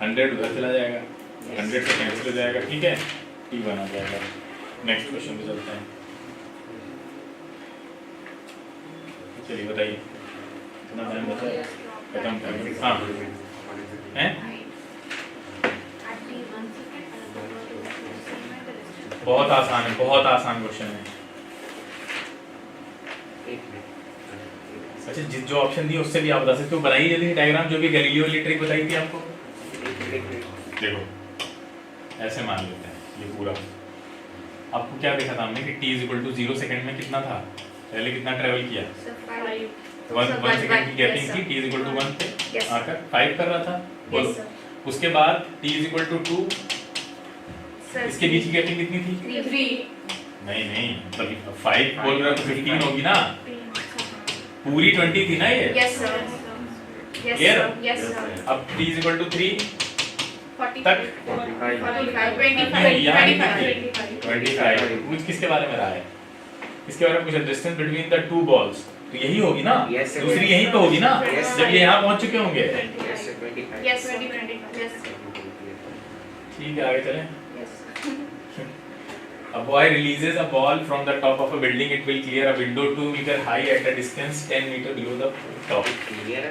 100 उधर चला जाएगा, 100 से कैंसिल हो जाएगा। ठीक है, t1 आ जाएगा। नेक्स्ट क्वेश्चन पे चलते हैं। चलिए बताइए, कितना टाइम बचा है? खत्म कर, हाँ हैं? बहुत आसान है, बहुत आसान क्वेश्चन है। अच्छा, जिस जो ऑप्शन दिए उससे भी आप बता सकते हो। बनाइए जल्दी डायग्राम, जो भी गैलीलियो वाली ट्रिक बताई थी आपको। देखो ऐसे मान लेते हैं ये पूरा, आपको क्या देखा था हमने कि t is equal to 0 second में कितना था, पहले कितना ट्रेवल किया, 1 सेकंड की गैपिंग थी, t इज इक्वल टू 1 पे आकर 5 कर रहा था। बोलो, उसके बाद t इज इक्वल टू 2, इसके बीच की गैपिंग कितनी थी? 3 नहीं नहीं, मतलब 5 बोल रहा तो 15 होगी ना, पूरी 20 थी ना ये। Yes sir, yes Clear? Sir, yes sir. अब t इज इक्वल टू 3 तक 25 नहीं, यहाँ नहीं 25 25 कुछ किसके बारे में रहा है, इसके बारे में कुछ distance between the two balls, तो यही होगी ना, Yes, sir. दूसरी यहीं पे होगी ना, Yes, जब ये यहाँ पहुंच चुके होंगे। Yes, sir, 25. यस 25 यस ठीक है, आगे चलें। Yes A boy releases a ball from the top of a building. It will clear a window 2 meter high at a distance 10 meter below the top. Clear है?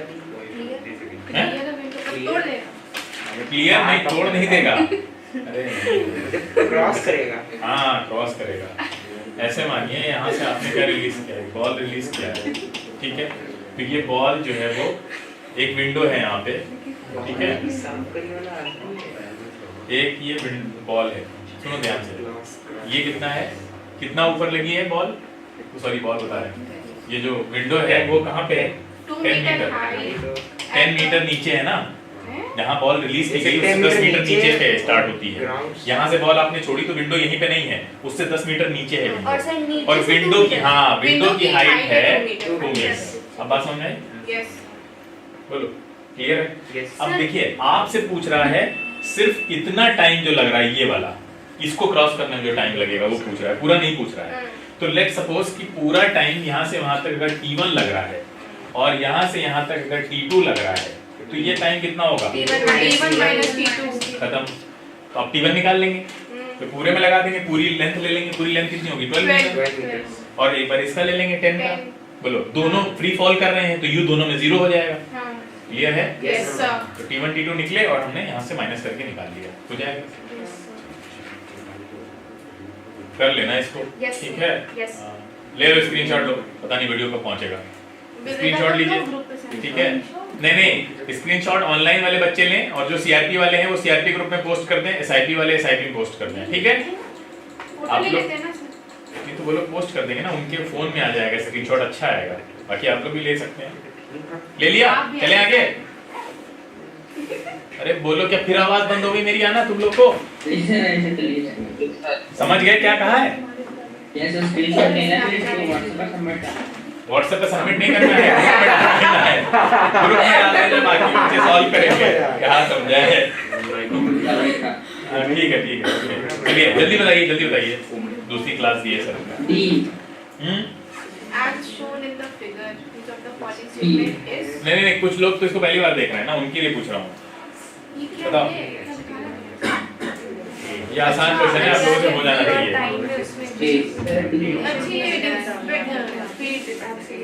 हैं? ये तो बिल्कुल तोड़ देगा। क्लियर नहीं, तोड़ नहीं देगा। अरे नहीं। क्रॉस करेगा। हाँ, क्रॉस करेगा। ऐसे मानिए यहाँ से आपने क्या रिलीज किया है, बॉल रिलीज किया है, ठीक है, तो ये बॉल जो है वो एक विंडो है यहाँ पे, ठीक है, एक ये बॉल है, सुनो ध्यान से, ये कितना है, कितना ऊपर लगी है बॉल, सॉरी बॉल बता रहे हैं, ये जो विंडो है वो कहाँ पे है, 2 10 मीटर मीटर, हाई 10 मीटर नीचे है ना, जहाँ बॉल रिलीज की गई उससे 10 मीटर नीचे पे स्टार्ट होती है, यहाँ से बॉल आपने छोड़ी तो विंडो यहीं पे नहीं है, उससे 10 मीटर नीचे है और सर नीचे और से विंडो 2 की, मीटर। हाँ विंडो की हाइट है 2 2 मीटर। अब बात समझ आई? यस बोलो, क्लियर है? Yes. अब देखिए आपसे पूछ रहा है सिर्फ इतना टाइम जो लग रहा है ये वाला, इसको क्रॉस करने में जो टाइम लगेगा वो पूछ रहा है, पूरा नहीं पूछ रहा है। तो लेट सपोज कि पूरा टाइम यहाँ से वहां तक अगर t1 लग रहा है और यहाँ से यहाँ तक अगर t2 लग रहा है तो ये टाइम कितना होगा? T1 minus T2 खत्म। तो अब t1 निकाल लेंगे, तो पूरे में लगा देंगे, पूरी लेंथ ले लेंगे, पूरी लेंथ कितनी होगी 12 मीटर, 12 meters. और एक बार इसका ले लेंगे 10 का। बोलो, दोनों फ्री फॉल कर रहे हैं तो u दोनों में 0 हो जाएगा, हां क्लियर है? यस सर तो t1 t2 निकले और हमने यहाँ से माइनस करके निकाल लिया, हो जाएगा। कर लेना इसको, Yes, ठीक sir. है? Yes. हाँ, ले लो स्क्रीनशॉट लो, पता नहीं वीडियो कब पहुंचेगा। स्क्रीनशॉट लीजिए। ग्रुप पे सेंड ठीक है, नहीं स्क्रीनशॉट ऑनलाइन वाले बच्चे लें और जो सीआरपी वाले हैं वो सीआरपी ग्रुप में पोस्ट कर दें, एसआईपी वाले एसआईपी में पोस्ट कर दें, ठीक है। आप लोग नहीं तो वो लोग पोस्ट कर देंगे ना, उनके फोन में आ जाएगा स्क्रीनशॉट, अच्छा आएगा। बाकी आप लोग भी ले सकते हैं। ले लिया, चले आगे। अरे बोलो, क्या फिर आवाज बंद हो गई मेरी आना तुम लोग को? समझ गए क्या कहा है? व्हाट्सएप पे सबमिट नहीं करना है, ग्रुप में डालना है, बाकी बच्चे सॉल्व करेंगे। क्या समझा है? ठीक है ठीक है, चलिए जल्दी बताइए दूसरी क्लास ये सर का। As shown in the figure, which of the following statement is? नहीं कुछ लोग तो इसको पहली बार देख रहे हैं ना, उनके लिए पूछ रहा हूँ। ये क्या बताओ। है? ये आसान क्वेश्चन है, आप लोगों से हो जाना चाहिए। अच्छी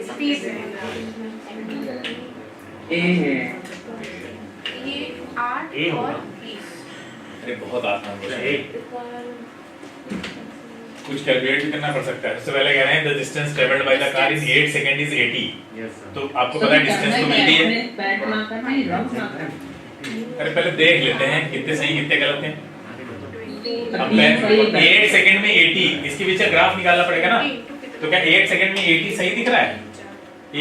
स्पीड ये 8 और 20। अरे बहुत आसान क्वेश्चन, कुछ कैलकुलेट भी करना पड़ सकता है। सबसे पहले कह रहे हैं the distance travelled by the car in 8 second is 80। तो आपको पता है डिस्टेंस तो मिल गई है। अरे पहले देख लेते हैं कितने सही कितने गलत हैं। अब 8 सेकंड में 80, इसके पीछे ग्राफ निकालना पड़ेगा ना। तो क्या 8 सेकंड में 80 सही दिख रहा है?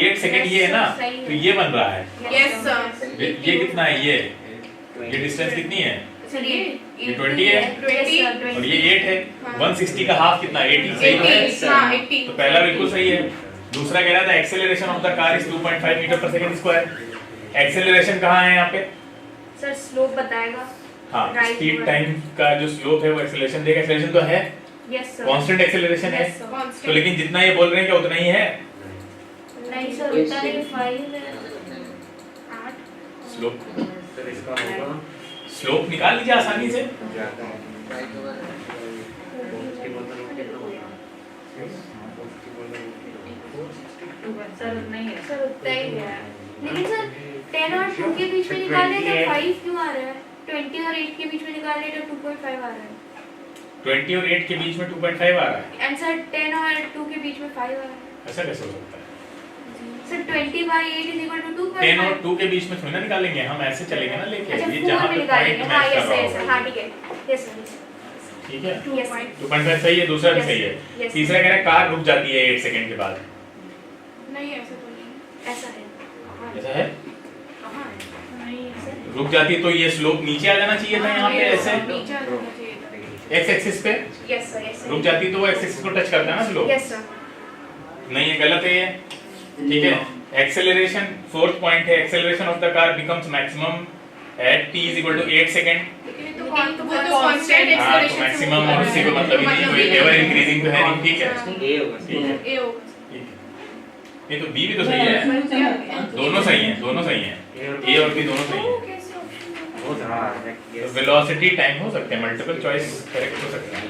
8 सेकंड ये है ना, तो ये बन रहा है। Yes sir. ये कितना है? ये डिस्टेंस कितनी है? ये 20 है और ये 8 है। 160 का हाफ कितना? 80 सही है। तो पहला बिल्कुल सही है। दूसरा कह रहा था acceleration of the car is 2.5 metre per second square. Acceleration कहाँ है यहाँ पे? सर स्लोप बताएगा। हाँ, स्पीड टाइम का जो स्लोप है वो एक्सेलरेशन देगा। एक्सेलरेशन तो है, यस सर, कांस्टेंट एक्सेलरेशन है। तो लेकिन जितना ये बोल रहे हैं क्या उतना ही है? नहीं सर उतना नहीं, 5 है। 8 स्लोप निकाल लीजिए आसानी से। सर उतना ही है, सर उतना ही है। लेकिन सर 10 और 2 के बीच में निकाल रहे तो 5 क्यों आ रहा है? 20 और 8 के बीच में निकाल रहे तो 2.5 आ रहा है। 20 और 8 के बीच में 2.5 आ रहा है। एंड सर 10 और 2 के बीच में 5 आ रहा है। ऐसा कैसे हो सकता है? सर 20/8 = 2.5। 10 और 2 के बीच में थोड़ी ना निकालेंगे हम, ऐसे चलेंगे ना लेके। अच्छा, ये 4 जहां में पे निकालेंगे। पॉइंट हां मैच कर यस रहा यस, होगा। हां ठीक है, यस सर, ठीक है, यस सर, 2.5 सही है। दूसरा भी Yes, सही है। yes. तीसरा कह रहा है कार रुक जाती है 8 सेकंड के बाद। नहीं ऐसा तो नहीं। ऐसा है। ऐसा है? कहां है? नहीं सर, रुक जाती है तो ये स्लोप नीचे आ जाना चाहिए था यहाँ पे ऐसे नीचे आ जाना चाहिए था। एक्स एक्सिस पे। यस सर, यस सर, रुक जाती तो वो एक्स एक्सिस को टच करता है ना स्लोप। यस सर, नहीं है, गलत है ये। ठीक है, एक्सेलरेशन फोर्थ पॉइंट है, acceleration of the car becomes maximum at t = 8 second. लेकिन ये तो कांस्टेंट हाँ, तो एक्सेलरेशन मैक्सिमम और उसी को मतलब ही नहीं, कोई एवर इंक्रीजिंग तो है नहीं। ठीक है, ठीक है, ए होगा। ठीक है। ये तो बी भी तो सही है, दोनों सही हैं, दोनों सही हैं, ए और बी दोनों सही हैं। तो वेलोसिटी टाइम हो सकते हैं, मल्टीपल चॉइस करेक्ट हो सकता है।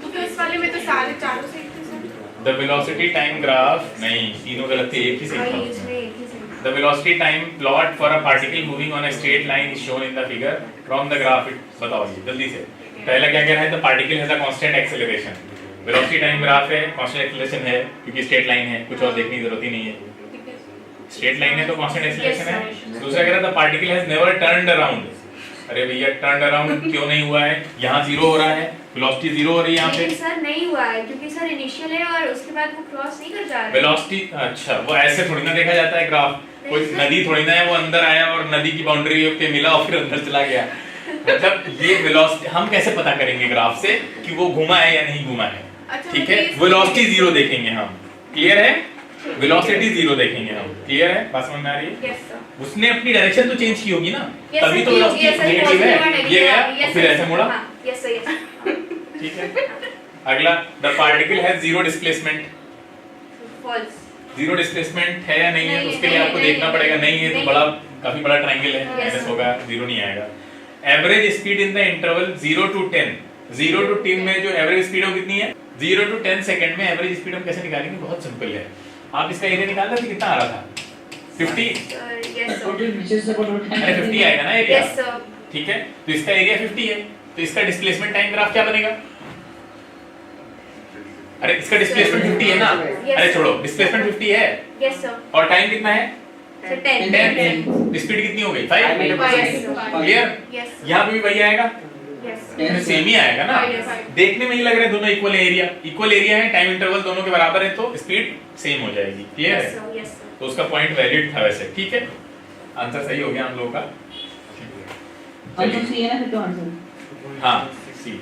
तो इस वाले में तो सारे चारों सही थे sir. The velocity time graph नहीं, तीनों गलत थे, एक ही सही वही था। इसमें एक ही सही। The velocity time plot for a particle moving on a straight line is shown in the figure from the graph. बताओ ये जल्दी से। पहला क्या कह रहा है? The particle has a constant acceleration. Velocity time graph है, constant acceleration है क्योंकि straight line है, कुछ और देखने की जरूरत ही नहीं है। Straight line है तो constant acceleration है। दूसरा कह रहा है the particle has never turned around. अरे भैया turned around क्यों नहीं हुआ है? यहाँ 0 हो रहा है, velocity 0 हो रही है यहाँ पे। लेकिन सर नहीं हुआ है क्योंकि सर इनिशियल है और उसके बाद वो क्रॉस नहीं कर जा रहा है। वेलोसिटी, अच्छा वो ऐसे थोड़ी ना देखा जाता है ग्राफ। कोई नदी थोड़ी ना है, वो अंदर आया और नदी की बाउंड्री पे मिला और फिर अंदर चला गया। मतलब ये वेलोसिटी हम कैसे पता करेंगे ग्राफ से कि वो घुमा है या नहीं घुमा है? अच्छा, ठीक है, वेलोसिटी 0 देखेंगे हम, क्लियर है? वेलोसिटी 0 देखेंगे हम, क्लियर है? बात समझ में आ रही है? यस सर, उसने अपनी डायरेक्शन तो चेंज की होगी ना, Yes, तभी sir, तो वेलोसिटी yes, sir, नेगेटिव है। positive ये गया yes, और फिर sir, ऐसे मुड़ा। हाँ, यस सर, यस, ठीक है, अगला the particle has 0 displacement. False. 0 displacement है या नहीं है, नहीं, उसके लिए नहीं, आपको नहीं, देखना पड़ेगा। नहीं है तो नहीं। बड़ा काफी बड़ा ट्रायंगल है, Yes, माइनस sir. होगा, 0 नहीं आएगा। Average speed in the interval 0 to 10। 0 to 10 में जो एवरेज स्पीड है वो कितनी है? 0 to 10 सेकंड में एवरेज स्पीड हम कैसे निकालेंगे? बहुत सिंपल है। आप इसका एरिया निकाल रहे थे, कितना आ रहा था? 50। यस सर, अरे 50 आएगा ना एरिया, यस सर, ठीक है। तो इसका एरिया 50 है, तो इसका डिस्प्लेसमेंट टाइम ग्राफ क्या बनेगा? अरे इसका डिस्प्लेसमेंट 50 है ना, Yes, अरे sir. छोड़ो, डिस्प्लेसमेंट 50 है यस सर और टाइम कितना है सर 10 स्पीड कितनी हो गई 5 क्लियर। यस यहाँ पे भी वही आएगा, यस सेम ही आएगा ना, Yes. देखने में ही लग रहा है दोनों इक्वल एरिया है, टाइम इंटरवल दोनों के बराबर है तो स्पीड सेम हो जाएगी, क्लियर यस है। सर यस सर तो उसका पॉइंट वैलिड था वैसे, ठीक है, आंसर सही हो गया हम लोगों का। आंसर सी है ना फिर तो आंसर। हाँ C.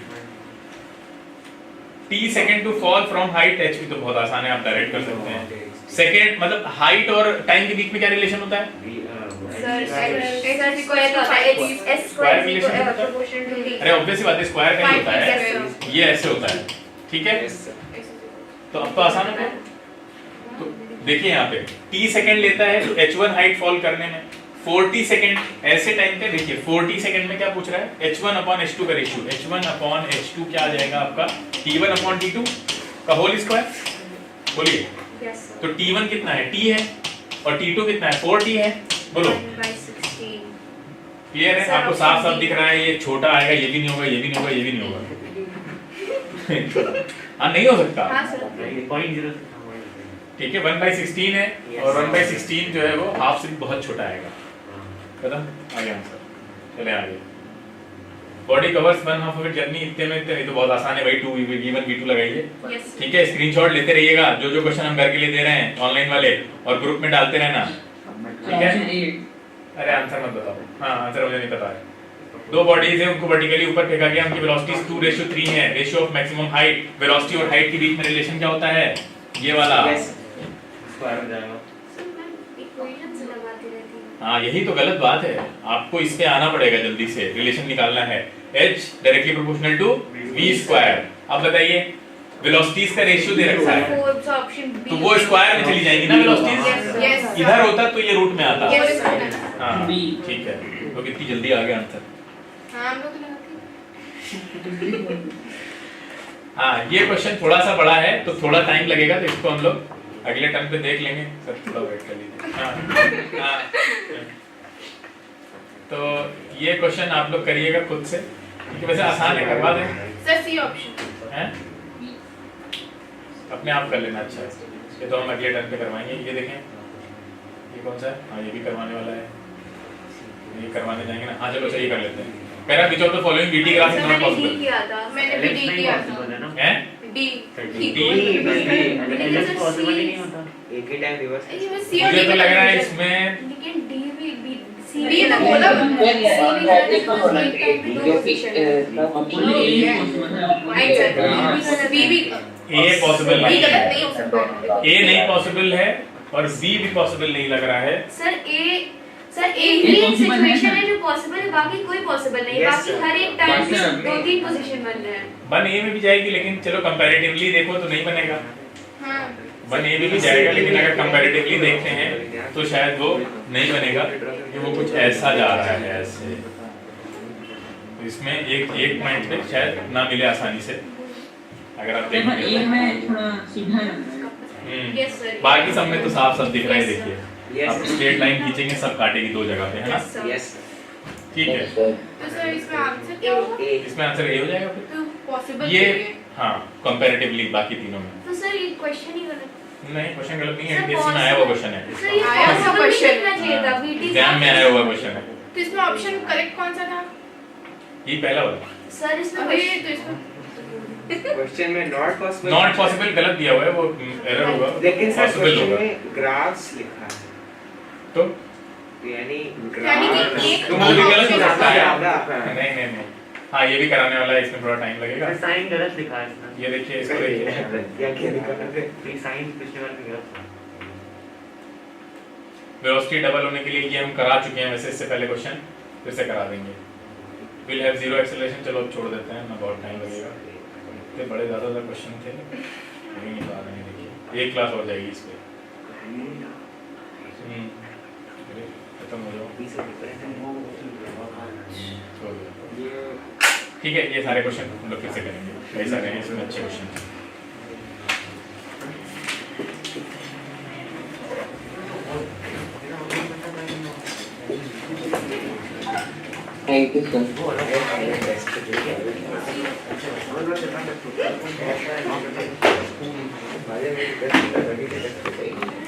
t second to fall from height h भी तो बहुत आसान है, आप डायरेक्ट कर सकते हैं। सेकंड मतलब हाइट और टाइम के बीच में क्या रिलेशन होता है? सर सर स्क्वायर होता है s square is proportional to d अरे ऑब्वियस बात है, स्क्वायर का ही होता है, Yes, sir. ये ऐसे होता है, ठीक है। तो अब तो आसान हो गया। तो देखिए यहाँ पे t सेकंड लेता है तो h1 हाइट फॉल करने में 40 सेकंड, ऐसे टाइम पे देखिए 40 सेकंड में क्या पूछ रहा है, h1 अपॉन h2 का रेशियो, h1 अपॉन h2 क्या आ जाएगा आपका t1 अपॉन t2 का होल स्क्वायर, बोलिए। यस सर तो t1 कितना है, t है, और t2 कितना है, 4t है, बोलो 1/16 क्लियर है। सर, आपको साफ साफ option दिख रहा है, ये छोटा आएगा, ये भी नहीं होगा, ये भी नहीं होगा, ये भी नहीं होगा। हाँ नहीं हो सकता, हां सर ठीक है। 1/16 है और 1/16 जो है वो हाफ से भी बहुत छोटा आएगा, खत्म, आगे आंसर, चले आगे। Body covers 1/2 of it journey, इतने में इतने, तो बहुत आसान है भाई, 2 v1 v2 लगाइए, यस ठीक है। स्क्रीनशॉट लेते रहिएगा, जो क्वेश्चन हम घर के लिए दे रहे हैं ऑनलाइन वाले, और ग्रुप में डालते रहना, ठीक है। अरे आंसर मत बताओ, हाँ आंसर मुझे नहीं पता है। 2 बॉडीज है, उनको वर्टिकली ऊपर फेंका गया, उनकी वेलोसिटीज 2:3 है, ratio of maximum height, velocity और हाइट के बीच में रिलेशन क्या होता है, ये वाला, इक्वेशन से लगाती रहती हूं हाँ यही तो गलत बात है, आपको इस पे आना पड़ेगा, जल्दी से रिलेशन निकालना है, h directly proportional to v square. अब बताइए वेलोसिटीज का रेशियो दे रखा है, फोर सो ऑप्शन बी तो वो स्क्वायर में चली जाएंगी ना वेलोसिटीज, यस इधर होता तो ये रूट में आता, यस हाँ B। ठीक है। तो कितनी जल्दी आ गया आंसर, हां हम लोग तो लगाते हैं हाँ ये क्वेश्चन थोड़ा सा बड़ा है तो थोड़ा टाइम लगेगा, तो इसको हम लोग अगले टर्म पे देख लेंगे, सर थोड़ा वेट कर लीजिए। हाँ तो ये क्वेश्चन आप लोग करिएगा खुद से, क्योंकि वैसे आसान है, करवा दें सर सी ऑप्शन हैं, अपने आप कर लेना। अच्छा है, ये तो हम अगले टर्म पे करवाएंगे। ये देखें, ये कौन सा है, हाँ ये भी करवाने वाला है, ये करवाने जाएंगे ना, हाँ चलो सही कर लेते हैं। Para which of the following BT class is not possible, किया था मैंने भी डी किया था हैं डी एक ही टाइम रिवर्स ये मैं सी मुझे तो लग रहा है इसमें लेकिन डी भी सी भी तो बोला बी भी ए पॉसिबल नहीं गलत है, नहीं हो सकता ए नहीं पॉसिबल है और बी भी पॉसिबल नहीं लग रहा है। सर एक ही सिचुएशन है जो पॉसिबल है, बाकी कोई पॉसिबल नहीं है। Yes, बाकी sir. हर एक टाइम पे 2-3 पोजीशन बन रहे हैं। वन ए में भी जाएगी, लेकिन चलो कंपैरेटिवली देखो तो नहीं बनेगा। हाँ वन ए में भी जाएगा, लेकिन अगर कंपैरेटिवली देखते हैं तो शायद वो नहीं बनेगा, कि वो कुछ ऐसा जा रहा है ऐसे, तो इसमें एक पॉइंट पे शायद ना मिले आसानी से, अगर आप देखो देखेंगे एक में थोड़ा सीधा लग रहा है। यस सर बाकी सब में तो साफ साफ दिख रहा है। Yes, sir. देखिए Yes, आप sir. स्ट्रेट लाइन खींचेंगे, सब काटेगी 2 जगह पे, है ना, यस सर यस ठीक है। तो सर इसमें आंसर क्या होगा? ए इसमें आंसर ए हो जाएगा फिर, तो पॉसिबल ये हाँ कंपैरेटिवली बाकी तीनों में तो सर ये क्वेश्चन ही गलत नहीं, क्वेश्चन गलत नहीं है, Sir, एमटीएससी में आया हुआ क्वेश्चन है, सर ये आया हुआ पॉसिबल question. लिखना चाहिए था बीटी एग्जाम में आया हुआ क्वेश्चन है, तो इसमें ऑप्शन करेक्ट कौन सा था? ये पहला वाला। सर इसमें अभी question- तो इसमें क्वेश्चन में नॉट पॉसिबल नॉट पॉसिबल गलत दिया हुआ है, वो एरर होगा, लेकिन सर पॉसिबल क्वेश्चन होगा, में ग्राफ्स लिखा है, तो यानी कि एक तो वो भी गलत हो सकता है। ज्यादा नहीं नहीं नहीं, हाँ ये भी कराने वाला है, इसमें थोड़ा टाइम लगेगा। साइन गलत लिखा है इसमें। ये देखिए, इसको देखिए, क्या क्या लिखा है ये साइन पिछले बार में गलत था। वेलोसिटी डबल होने के लिए ये हम करा चुके हैं वैसे, इससे पहले क्वेश्चन फिर से करा देंगे। विल हैव जीरो एक्सेलरेशन, चलो अब छोड़ देते हैं ना, बहुत टाइम लगेगा, इतने बड़े ज़्यादा क्वेश्चन थे, नहीं आ रहे हैं। देखिए एक क्लास हो जाएगी इस पे, खत्म हो जाओ, छोड़ दो। ठीक है, ये सारे क्वेश्चन हम लोग फिर से करेंगे, कई सारे हैं इसमें अच्छे question. Thank you sir. Test